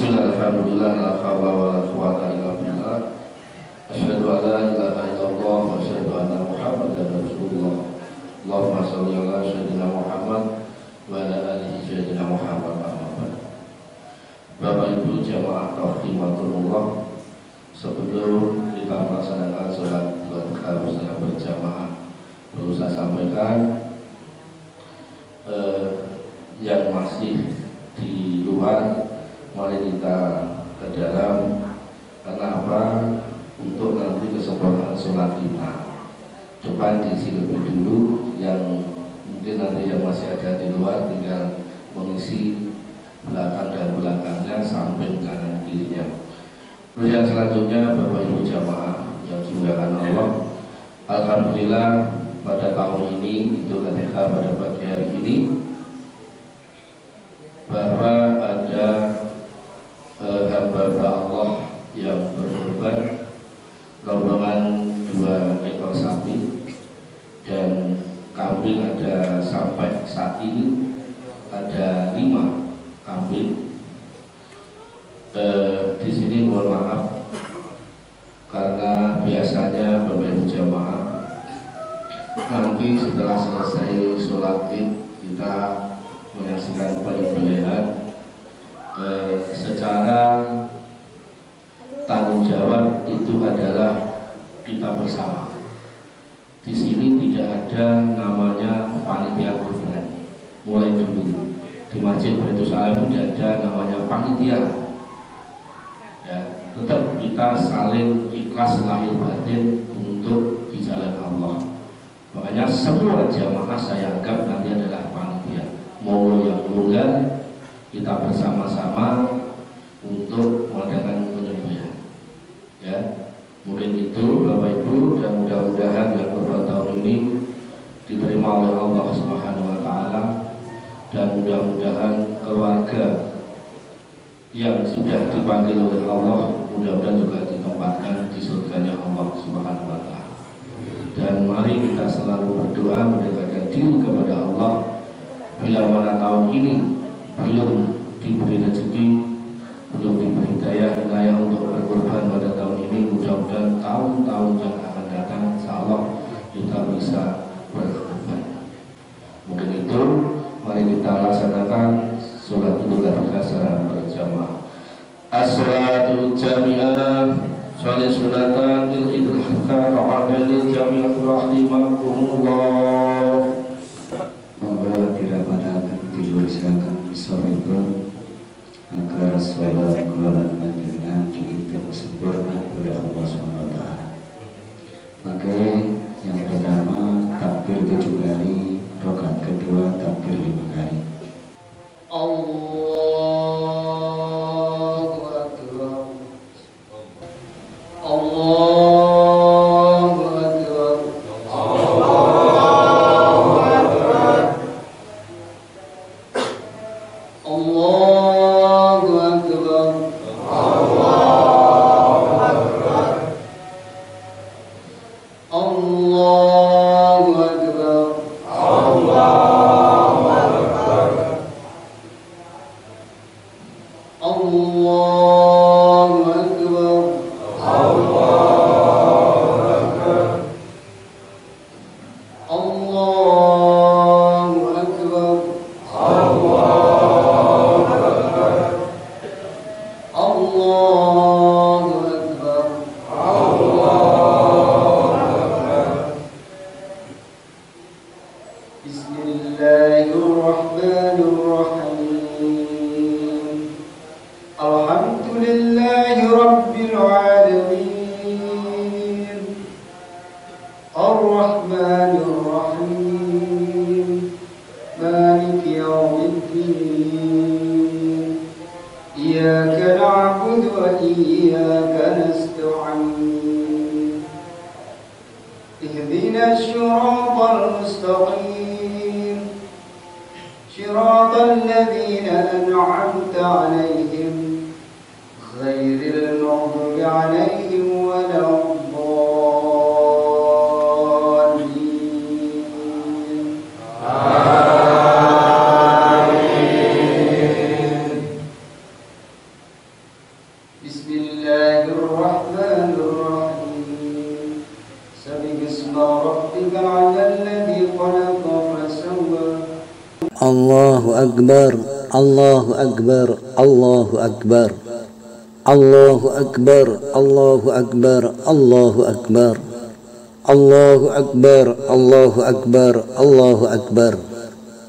Alhamdulillah la haula wala quwwata illa billah. Asyhadu an la ilaha illallah wa asyhadu anna Muhammadan Rasulullah. Allahumma shalli ala sayyidina Muhammad wa ala alihi sayyidina Muhammad. Bapak Ibu jamaah rahimakumullah, sebelum kita melaksanakan sholat duha secara berjamaah, perlu saya sampaikan yang masih di luar, mari kita ke dalam. Kenapa? Untuk nanti kesempurnaan sholat kita. Coba diisi lebih dulu, yang mungkin nanti yang masih ada di luar tinggal mengisi belakang dan belakangnya, samping kanan kirinya. Terus yang selanjutnya, Bapak Ibu jamaah yang dimuliakan Allah, alhamdulillah pada tahun ini, itu ketika pada pagi hari ini, bahwa ada hamba Allah yang berkorban rombongan 2 ekor sapi dan kambing. Ada sampai saat ini ada 5 kambing. Di sini mohon maaf karena biasanya Bapak Ibu jamaah nanti setelah selesai sholat Id kita menyaksikan penyembelihan secara tanggung jawab itu adalah kita bersama. Di sini tidak ada namanya panitia kurban. Mulai dulu di Masjid Baitul Salam tidak ada namanya panitia. Ya, tetap kita saling ikhlas lahir batin untuk di jalan Allah. Makanya semua jamaah saya anggap nanti adalah panitia. Mau yang mulia kita bersama-sama untuk mengadakan penyembelihan. Ya, mungkin itu Bapak Ibu, dan mudah-mudahan yang kurban tahun ini diterima oleh Allah Subhanahu Wa Taala, dan mudah-mudahan keluarga yang sudah dipanggil oleh Allah mudah-mudahan juga ditempatkan di surganya Allah Subhanahu Wa Taala. Dan mari kita selalu berdoa mendekatkan diri kepada Allah. Bila mana tahun ini belum diberi rezeki, belum diberi hidayah untuk berkorban pada tahun ini, mudah-mudahan tahun-tahun yang akan datang insyaallah kita bisa berkorban. Mungkin itu, mari kita laksanakan sholat Idul Adha secara berjamaah. As-salatu jami'ah, sholat sunatan Idul Adha ra'adil jami'ah rahimakumullah. Semoga tidak pada akan diluaskan sore itu agar sholat Quran Madinah dihitung sempurna oleh Allah SWT. Maka yang pertama takbir 7 kali, rakaat kedua takbir 5 kali. Allahu Akbar. Allahu Akbar. Allahu Akbar. Allahu Akbar. Allahu Akbar. Allahu Akbar. Allahu Akbar. Allahu Akbar. Allahu Akbar. Allahu Akbar. Allahu Akbar. Allahu Akbar. Allahu Akbar. Bismillahirrahmanirrahim. Alhamdulillahi Rabbil Alamin. Ar-Rahmanir Rahim. Maliki Yawmiddin. Iyyaka na'budu wa iyyaka nasta'in. Ihdinas siratal mustaqim. Siratal ladzina an'amta 'alaihim ghairil maghdubi 'alaihim waladdallin. Bismillahirrahmanirrahim. Sabbihisma rabbikal 'alal ladzi khalaqa fasawwa. Allahu Akbar, Allahu Akbar, Allahu Akbar, Allahu Akbar, Allahu Akbar, Allahu Akbar, Allahu Akbar, Allahu Akbar, Allahu Akbar,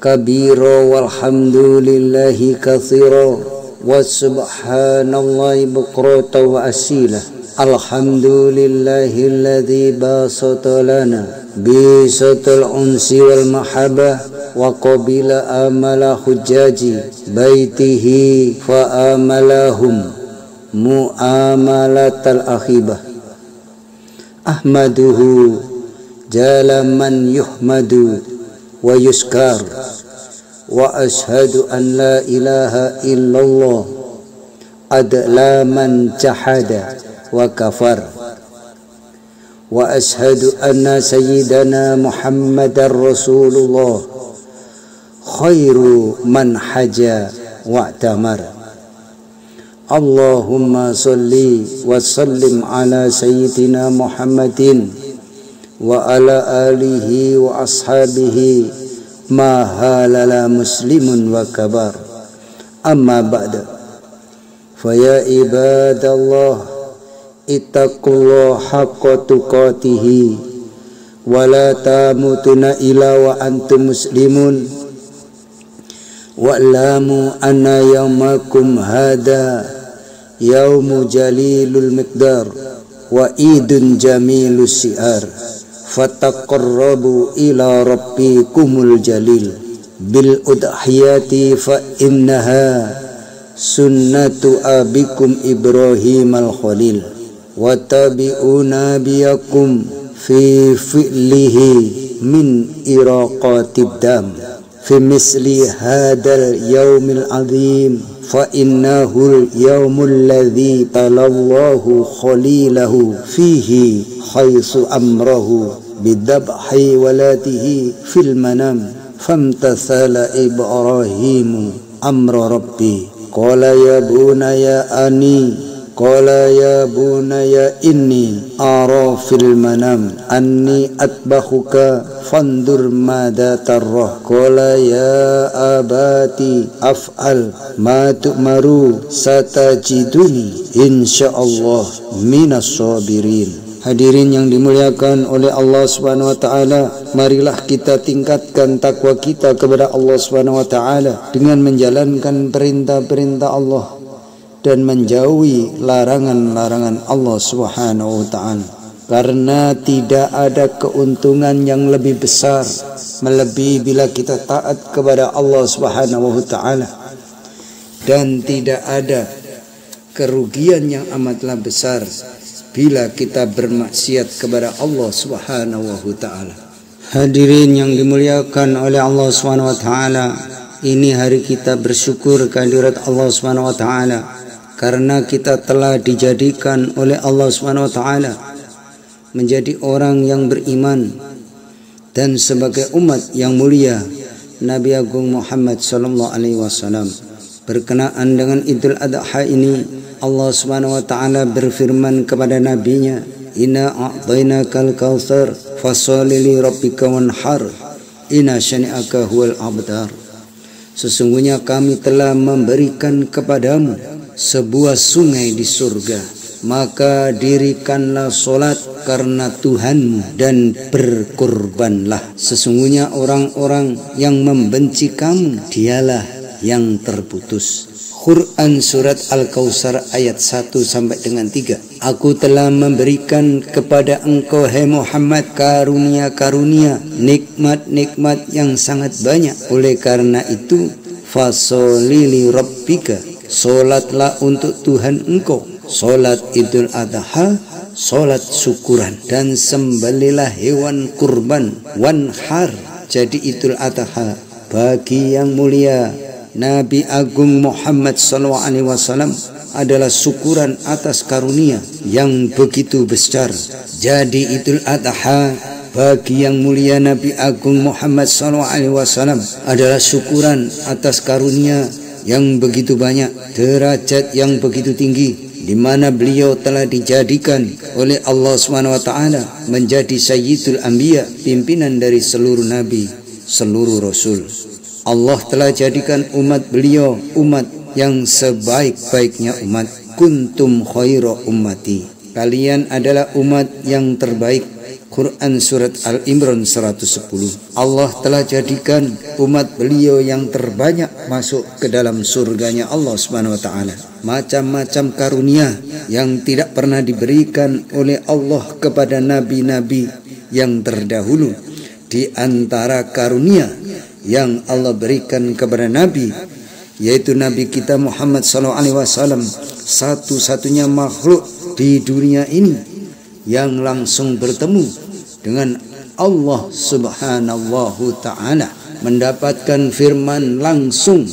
kabira walhamdulillahi katsira wa subhanallahi bukratan wa asila. Alhamdulillahilladzi basata lana bisatul unsi wal mahabbah wa qabila amala hujjaji baitihi fa amalahum muamalatal akhibah. Ahmaduhu jalaman yuhmadu wa yuskar wa ashhadu an la ilaha illallah adla man jahada wa kafar wa ashhadu anna sayyidana Muhammadar Rasulullah khairu man haja wa'tamar. Allahumma salli wa sallim ala sayyidina Muhammadin wa ala alihi wa ashabihi ma halala muslimun wa kabar. Amma ba'da, faya ibadallah ittaqullaha haqqa tuqatihi wa la tamutunna illa wa antum muslimun wa'lamu anna yawmakum hada yawmu jalilul miqdar wa idun jamilus si'ar fataqarrabu ila rabbikumul jalil bil udhiyati fa innaha sunnatu abikum Ibrahim al-Khalil wa tabi'una biyakum fi fi'lihi min iraqatid dam fi misli hadal yaumil azim fa innahul yaumul ladzi talallahu khalilahu fihi khaisu amrahu bidabhi walatihi fil manam famtathala Ibrahimu amra rabbi qala ya bunaya ani qala ya bunaya inni ara fil manam anni atbahuka fandur mada tarrah qala ya abati af'al ma tu'maru satajiduni insyaallah minas sabirin. Hadirin yang dimuliakan oleh Allah Subhanahu wa taala, marilah kita tingkatkan takwa kita kepada Allah Subhanahu wa taala dengan menjalankan perintah-perintah Allah dan menjauhi larangan-larangan Allah Subhanahu wa taala. Karena tidak ada keuntungan yang lebih besar melebihi bila kita taat kepada Allah Subhanahu wa taala, dan tidak ada kerugian yang amatlah besar bila kita bermaksiat kepada Allah Subhanahu wa taala. Hadirin yang dimuliakan oleh Allah Subhanahu wa taala, ini hari kita bersyukur kehadirat Allah Subhanahu wa taala karena kita telah dijadikan oleh Allah Subhanahu wa taala menjadi orang yang beriman dan sebagai umat yang mulia Nabi Agung Muhammad sallallahu alaihi wasallam. Berkenaan dengan Idul Adha ini, Allah Subhanahu wa taala berfirman kepada nabinya, "Inna a'tainakal kautsar fasholli li rabbika wanhar inna syani'aka huwal abtar." Sesungguhnya kami telah memberikan kepadamu sebuah sungai di surga, maka dirikanlah solat karena Tuhanmu dan berkorbanlah. Sesungguhnya orang-orang yang membenci kamu dialah yang terputus. Quran surat Al-Kautsar ayat 1 sampai dengan 3. Aku telah memberikan kepada engkau hai Muhammad karunia-karunia, nikmat-nikmat yang sangat banyak. Oleh karena itu, fasholli li rabbika, solatlah untuk Tuhan engkau. Solat Idul Adha, solat syukuran, dan sembelilah hewan kurban wanhar. Jadi Idul Adha bagi yang mulia Nabi Agung Muhammad SAW adalah syukuran atas karunia yang begitu besar. Jadi Idul Adha bagi yang mulia Nabi Agung Muhammad SAW adalah syukuran atas karunia yang begitu banyak, derajat yang begitu tinggi, di mana beliau telah dijadikan oleh Allah SWT menjadi Sayyidul Anbiya, pimpinan dari seluruh nabi, seluruh rasul. Allah telah jadikan umat beliau umat yang sebaik-baiknya umat. Kuntum khaira ummati, kalian adalah umat yang terbaik. Quran surat Al-Imran 110. Allah telah jadikan umat beliau yang terbanyak masuk ke dalam surganya Allah Subhanahu wa taala. Macam-macam karunia yang tidak pernah diberikan oleh Allah kepada nabi-nabi yang terdahulu. Di antara karunia yang Allah berikan kepada Nabi, yaitu Nabi kita Muhammad SAW, satu-satunya makhluk di dunia ini yang langsung bertemu dengan Allah Subhanahu Ta'ala, mendapatkan firman langsung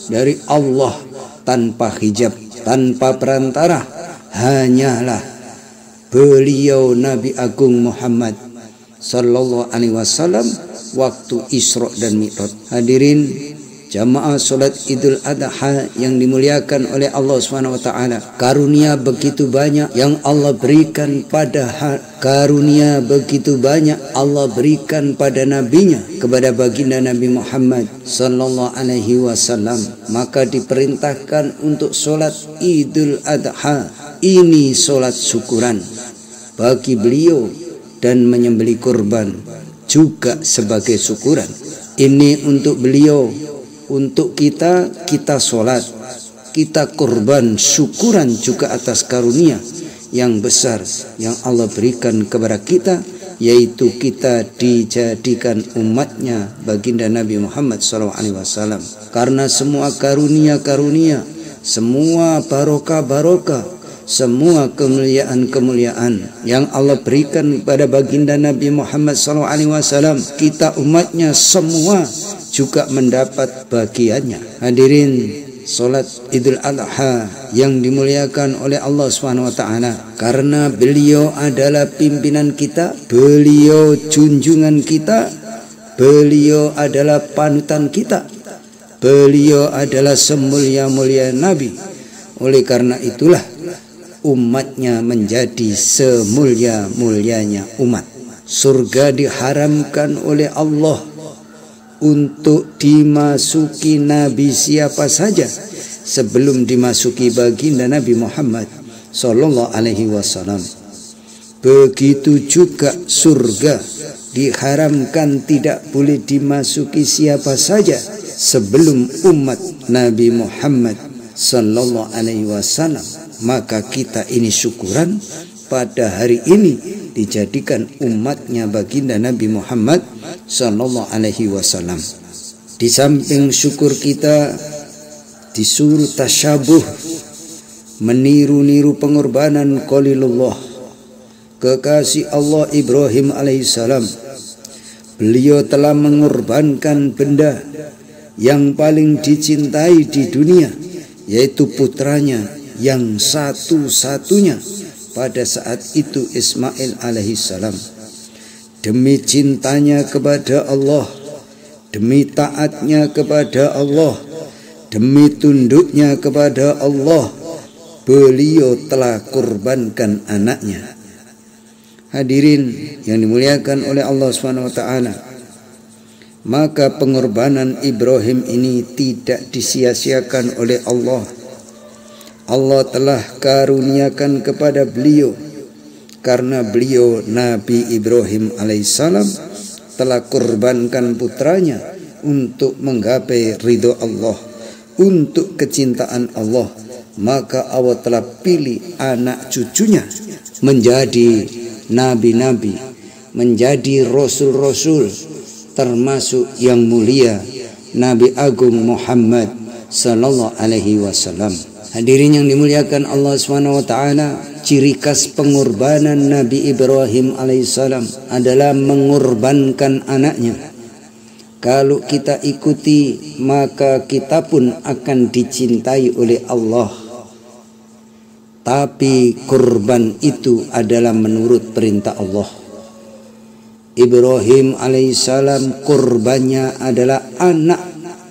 dari Allah tanpa hijab, tanpa perantara. Hanyalah beliau Nabi Agung Muhammad Sallallahu Alaihi Wasallam waktu Isra dan Mi'raj. Hadirin jamaah salat Idul Adha yang dimuliakan oleh Allah Subhanahu wa taala, karunia begitu banyak yang Allah berikan karunia begitu banyak Allah berikan pada nabinya, kepada baginda Nabi Muhammad sallallahu alaihi wasallam. Maka diperintahkan untuk salat Idul Adha ini, salat syukuran bagi beliau, dan menyembelih kurban juga sebagai syukuran. Ini untuk beliau, untuk kita sholat, kita kurban, syukuran juga atas karunia yang besar yang Allah berikan kepada kita, yaitu kita dijadikan umatnya baginda Nabi Muhammad SAW. Karena semua karunia-karunia, semua barokah-barokah, semua kemuliaan-kemuliaan yang Allah berikan kepada baginda Nabi Muhammad SAW, kita umatnya semua juga mendapat bagiannya. Hadirin salat Idul Adha yang dimuliakan oleh Allah Subhanahu wa taala, karena beliau adalah pimpinan kita, beliau junjungan kita, beliau adalah panutan kita, beliau adalah semulia-mulia nabi. Oleh karena itulah umatnya menjadi semulia-mulianya umat. Surga diharamkan oleh Allah untuk dimasuki nabi siapa saja sebelum dimasuki baginda Nabi Muhammad sallallahu alaihi wasallam. Begitu juga surga diharamkan tidak boleh dimasuki siapa saja sebelum umat Nabi Muhammad sallallahu alaihi wasallam. Maka kita ini syukuran pada hari ini dijadikan umatnya baginda Nabi Muhammad sallallahu alaihi wasallam. Di samping syukur kita disuruh tasyabuh, meniru-niru pengorbanan Khalilullah, kekasih Allah Ibrahim alaihissalam. Beliau telah mengorbankan benda yang paling dicintai di dunia, yaitu putranya yang satu-satunya pada saat itu, Ismail alaihissalam. Demi cintanya kepada Allah, demi taatnya kepada Allah, demi tunduknya kepada Allah, beliau telah korbankan anaknya. Hadirin yang dimuliakan oleh Allah SWT, maka pengorbanan Ibrahim ini tidak disia-siakan oleh Allah. Allah telah karuniakan kepada beliau, karena beliau Nabi Ibrahim alaihissalam telah korbankan putranya untuk menggapai ridho Allah, untuk kecintaan Allah. Maka Allah telah pilih anak cucunya menjadi nabi-nabi, menjadi rasul-rasul, termasuk yang mulia Nabi Agung Muhammad sallallahu alaihi wasallam. Hadirin yang dimuliakan Allah SWT, ciri khas pengorbanan Nabi Ibrahim alaihissalam adalah mengorbankan anaknya. Kalau kita ikuti, maka kita pun akan dicintai oleh Allah. Tapi kurban itu adalah menurut perintah Allah. Ibrahim alaihissalam kurbannya adalah anak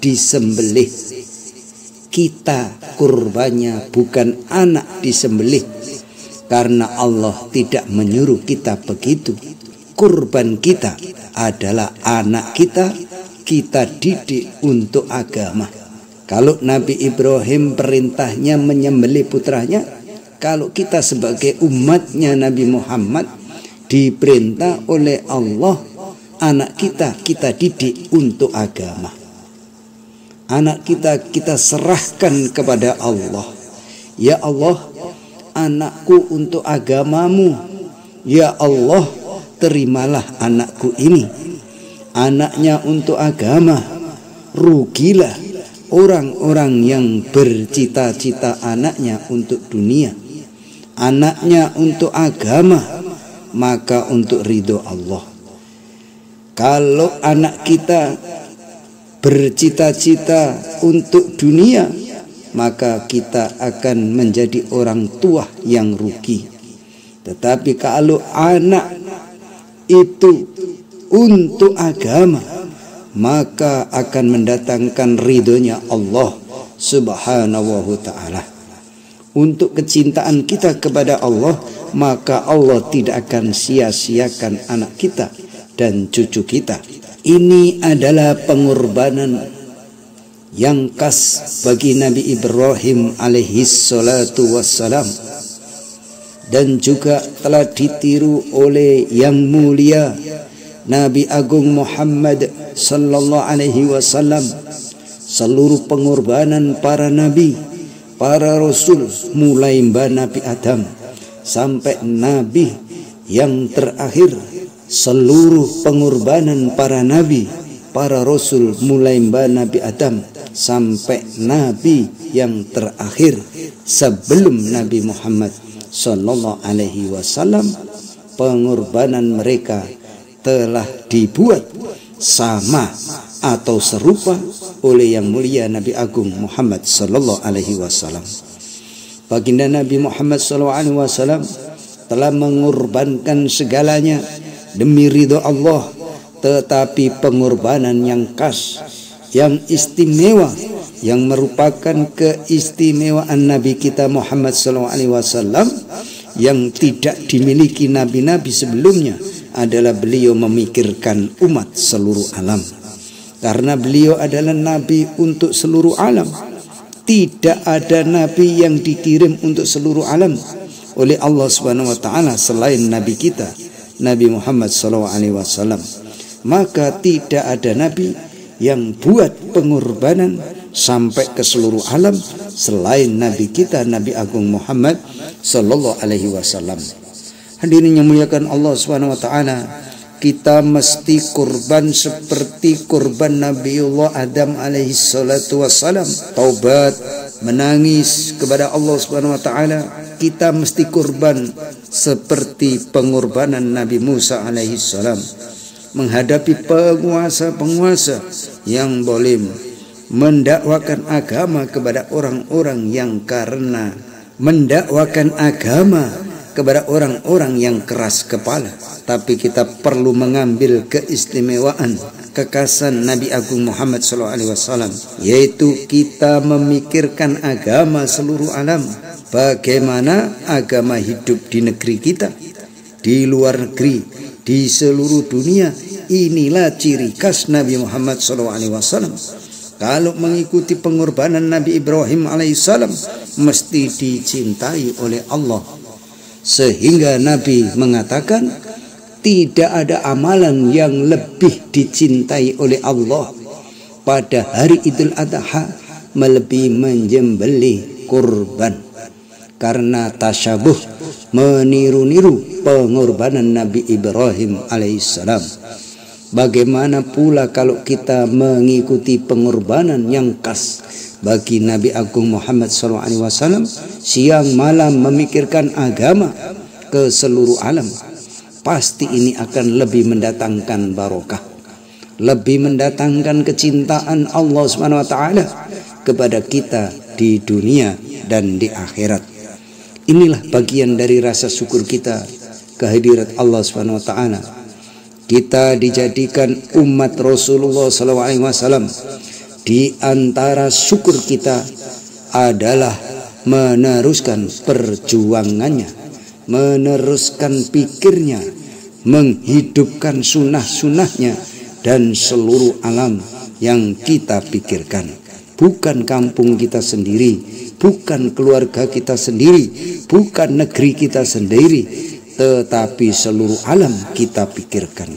disembelih. Kita kurbannya bukan anak disembelih, karena Allah tidak menyuruh kita begitu. Kurban kita adalah anak kita didik untuk agama. Kalau Nabi Ibrahim perintahnya menyembelih putranya, kalau kita sebagai umatnya Nabi Muhammad diperintah oleh Allah, anak kita didik untuk agama. Anak kita serahkan kepada Allah. Ya Allah, anakku untuk agamamu. Ya Allah, terimalah anakku ini. Anaknya untuk agama. Rugilah orang-orang yang bercita-cita anaknya untuk dunia. Anaknya untuk agama, maka untuk ridho Allah. Kalau anak kita bercita-cita untuk dunia, maka kita akan menjadi orang tua yang rugi. Tetapi kalau anak itu untuk agama, maka akan mendatangkan ridhonya Allah Subhanahu wa ta'ala. Untuk kecintaan kita kepada Allah, maka Allah tidak akan sia-siakan anak kita dan cucu kita. Ini adalah pengorbanan yang khas bagi Nabi Ibrahim alaihi salatu wassalam, dan juga telah ditiru oleh yang mulia Nabi Agung Muhammad sallallahu alaihi wasallam. Seluruh pengorbanan para nabi, para rasul, mulai Nabi Adam sampai nabi yang terakhir, seluruh pengorbanan para nabi, para rasul, mulai Nabi Adam sampai nabi yang terakhir sebelum Nabi Muhammad sallallahu alaihi wasallam, pengorbanan mereka telah dibuat sama atau serupa oleh yang mulia Nabi Agung Muhammad sallallahu alaihi wasallam. Baginda Nabi Muhammad sallallahu alaihi wasallam telah mengorbankan segalanya demi ridho Allah, tetapi pengorbanan yang khas, yang istimewa, yang merupakan keistimewaan Nabi kita Muhammad sallallahu alaihi wasallam yang tidak dimiliki nabi-nabi sebelumnya, adalah beliau memikirkan umat seluruh alam. Karena beliau adalah nabi untuk seluruh alam. Tidak ada nabi yang dikirim untuk seluruh alam. oleh Allah Subhanahu wa taala selain nabi kita Nabi Muhammad SAW. Maka tidak ada nabi yang buat pengorbanan sampai ke seluruh alam selain nabi kita Nabi Agung Muhammad sallallahu alaihi wasallam. Hadirin yang muliakan Allah Subhanahu wa taala, kita mesti kurban seperti kurban Nabiullah Adam alaihi salatu wassalam, taubat, menangis kepada Allah Subhanahu wa taala. Kita mesti kurban seperti pengorbanan Nabi Musa alaihi salam menghadapi penguasa-penguasa yang zalim, mendakwakan agama kepada orang-orang yang karena mendakwakan agama kepada orang-orang yang keras kepala. Tapi kita perlu mengambil keistimewaan kekasan Nabi Agung Muhammad SAW, yaitu kita memikirkan agama seluruh alam. Bagaimana agama hidup di negeri kita, di luar negeri, di seluruh dunia. Inilah ciri khas Nabi Muhammad SAW. Kalau mengikuti pengorbanan Nabi Ibrahim alaihissalam, mesti dicintai oleh Allah. Sehingga Nabi mengatakan, tidak ada amalan yang lebih dicintai oleh Allah pada hari Idul Adha melebihi menyembelih kurban. Karena tasyabuh, meniru-niru pengorbanan Nabi Ibrahim alaihissalam. Bagaimana pula kalau kita mengikuti pengorbanan yang khas bagi Nabi Agung Muhammad SAW, siang malam memikirkan agama ke seluruh alam. Pasti ini akan lebih mendatangkan barokah, lebih mendatangkan kecintaan Allah SWT kepada kita di dunia dan di akhirat. Inilah bagian dari rasa syukur kita kehadirat Allah SWT. Kita dijadikan umat Rasulullah SAW. Di antara syukur kita adalah meneruskan perjuangannya, meneruskan pikirnya, menghidupkan sunnah-sunnahnya dan seluruh alam yang kita pikirkan. Bukan kampung kita sendiri, bukan keluarga kita sendiri, bukan negeri kita sendiri, tetapi seluruh alam kita pikirkan.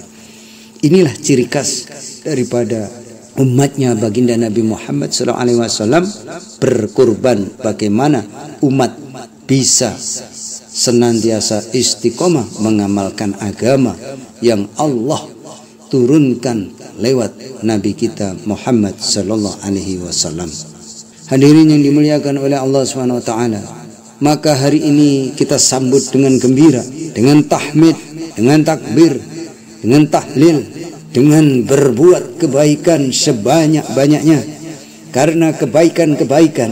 Inilah ciri khas daripada umatnya baginda Nabi Muhammad SAW berkurban. Bagaimana umat bisa senantiasa istiqomah mengamalkan agama yang Allah turunkan lewat Nabi kita Muhammad SAW. Hadirin yang dimuliakan oleh Allah SWT, maka hari ini kita sambut dengan gembira, dengan tahmid, dengan takbir, dengan tahlil, dengan berbuat kebaikan sebanyak-banyaknya. Karena kebaikan-kebaikan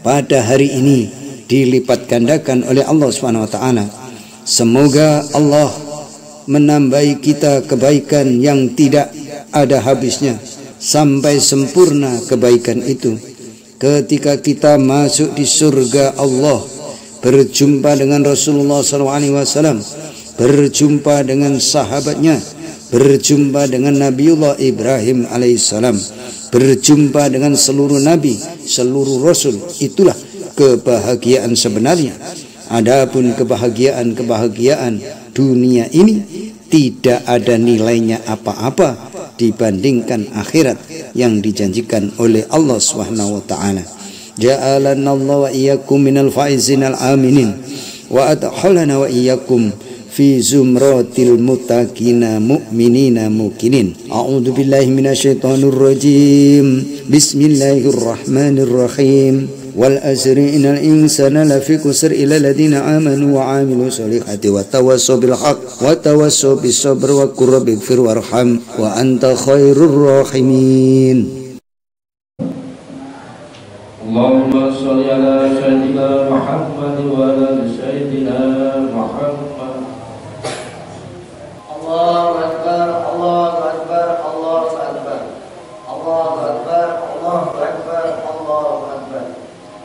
pada hari ini dilipat gandakan oleh Allah SWT. Semoga Allah menambahi kita kebaikan yang tidak ada habisnya sampai sempurna kebaikan itu. Ketika kita masuk di surga Allah, berjumpa dengan Rasulullah SAW, berjumpa dengan sahabatnya, berjumpa dengan Nabiullah Ibrahim alaihissalam, berjumpa dengan seluruh nabi, seluruh rasul. Itulah kebahagiaan sebenarnya. Adapun kebahagiaan dunia ini tidak ada nilainya apa-apa dibandingkan akhirat yang dijanjikan oleh Allah Subhanahu wa taala. Ja'alana Allah wa iyyakum minal faizin al-aminin wa adkhalana wa iyyakum fi zumratil muttaqina mu'minina mukinin. A'udzu billahi minasyaitonir rajim. Bismillahirrahmanirrahim. Wal asri innal insana lafi khusr illa alladziina aamanu wa 'amilus solihati wa tawassaw bil haqq wa tawassaw bis sabr wa qur rabbighfir warham wa anta khairur rahimin. Allahumma sholli ala sayyidina Muhammad wa ala sayyidina Muhammad. Allahu Akbar, Allahu Akbar, Allahu Akbar, Allahu Akbar, Allahu Akbar, Allahu Akbar,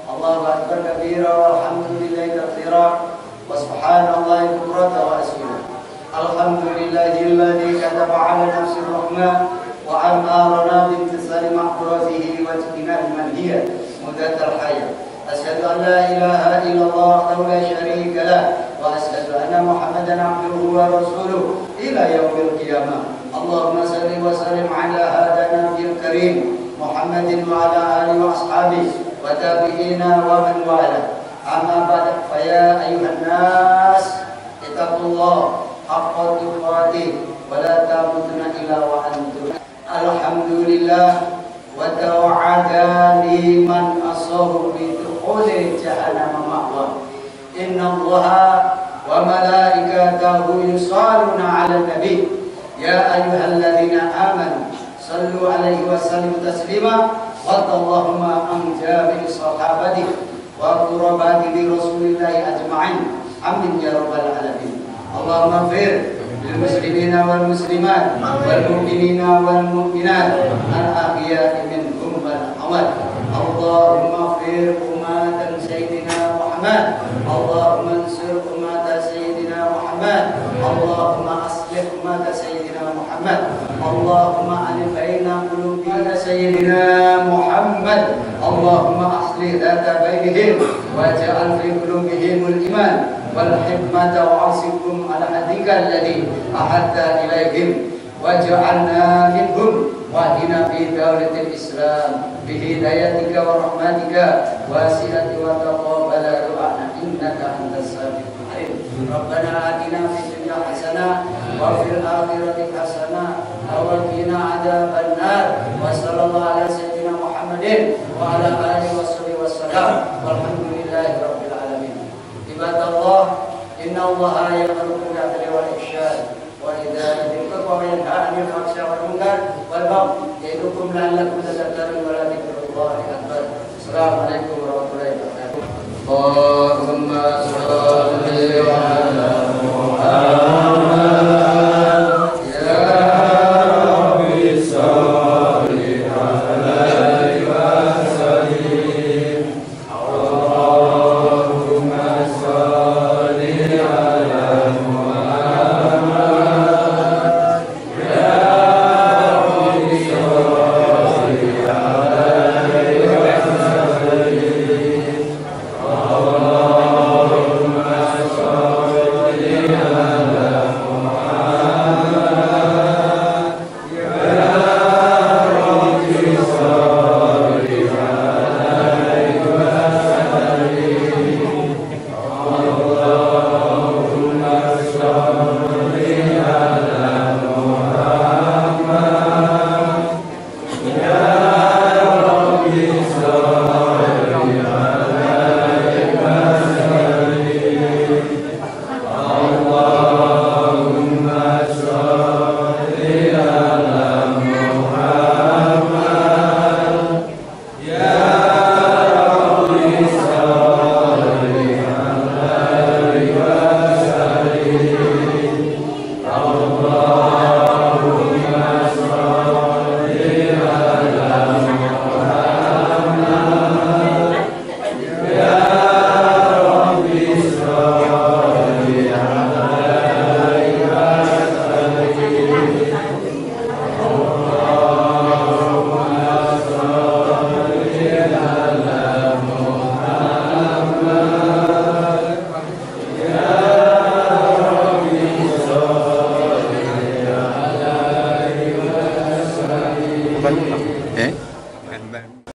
Allahu Akbar kabira walhamdulillahi katsira wa subhanallahi bukratan wa asila. Alhamdulillahilladzi kataba 'ala nafsir rahmah wa amarna bi imtisali ma'muratihi wa ijtinabi manhiyah mudatal hayat. أشهد أن لا إله إلا الله وحده لا شريك له وأشهد أن محمدا عبده ورسوله إلى يوم القيامة. اللهم صل وسلم على هذا النبي الكريم محمد وعلى آله وأصحابه وتابعين ومن والاه. أما بعد فيا أيها الناس اتقوا الله حق تقاته ولا تموتن إلا وأنتم. الحمد لله وتوعدا لمن أصاب بدخول جهنم مأوى. إن الله وملائكته يصلون على النبي يا أيها الذين آمنوا صلوا عليه وسلموا تسليما. وارض اللهم عن جميع صحابته وقرباء رسول الله أجمعين. آمين يا رب العالمين. اللهم اغفر للمسلمين والمسلمات والمؤمنين والمؤمنات الأحياء منهم والأموات. اللهم اغفر أمة سيدنا محمد. اللهم انصر أمة سيدنا محمد. اللهم أصلح أمة سيدنا محمد. اللهم ألف بين قلوب سيدنا محمد. اللهم أصلح ذات بينهم واجعل في قلوبهم الإيمان والحكمة وعصمهم على هديك الذي أحد إليهم واجعلنا منهم واهدنا في دولة الإسلام بهدايتك ورحمتك واسعة وتقبل دعانا إنك أنت السميع العليم. ربنا آتنا في الدنيا حسنة وفي الآخرة حسنة وقنا عذاب النار. وصلى الله على سيدنا محمد وعلى آله وصحبه وسلم والحمد لله رب العالمين. عباد الله إن الله يأمر بالعدل والإحسان وإيتاء ذي القربى وينهى عن الفحشاء والمنكر والبغي يعظكم لعلكم تذكرون ولذكر الله أكبر. السلام عليكم ورحمة الله وبركاته. اللهم صل على محمد.